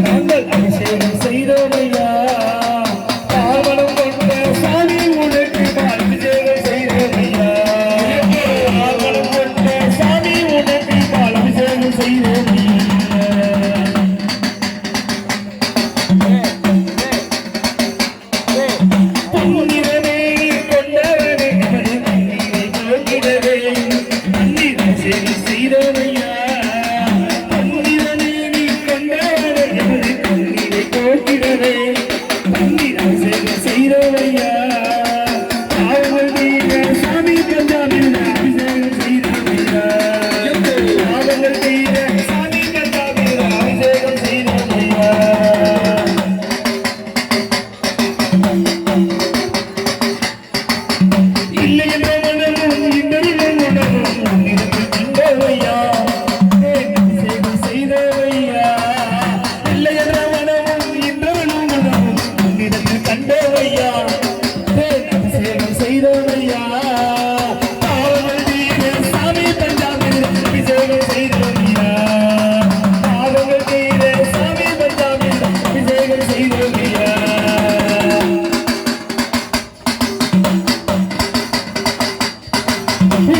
நாங்கள் அபிஷேகம் செய்தோமையா பாவனம் கொண்ட சாமி உனக்கு அபிஷேகம் செய்தோமையா பாவனம் கொண்ட சாமி உனக்கு அபிஷேகம் செய்தோமையா பொன்னிறமே கொண்டவனே கண்ணீரை போக்கிடவே கண்ணீர் அபிஷேகம் செய்தோமையா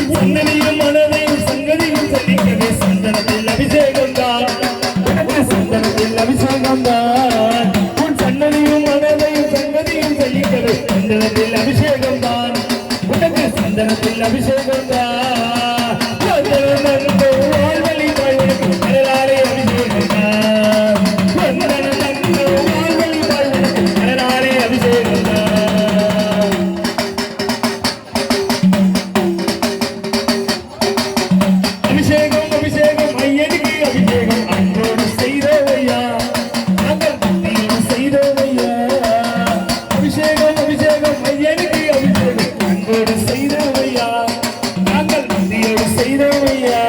சந்தனையும் மனதையும் சங்கதியும் சந்திக்கவே சந்தனத்தில் அபிஷேகம் தான் சந்தனத்தில் அபிஷேகம் தான் உன் சந்தனையும் மனதையும் சங்கதியும் சந்திக்கவே சந்தனத்தில் அபிஷேகம் தான் உனக்கு சந்தனத்தில் அபிஷேகம் தான் வாழ்வழி வாழ்வனுக்கு கடலாலே அபிஷேகம் தான் வாழ்வழி வாழ்வனுக்கு கடலாலே அபிஷேகம் தான் அபிஷேகம் அபிஷேகம் ஐயனுக்கு அபிஷேகம் அன்போடு செய்தோமையா நாங்கள் பக்தியோடு செய்தோமையா அபிஷேகம் அபிஷேகம் ஐயனுக்கு அபிஷேகம் அன்போடு செய்தோமையா நாங்கள் பக்தியோடு செய்தோமையா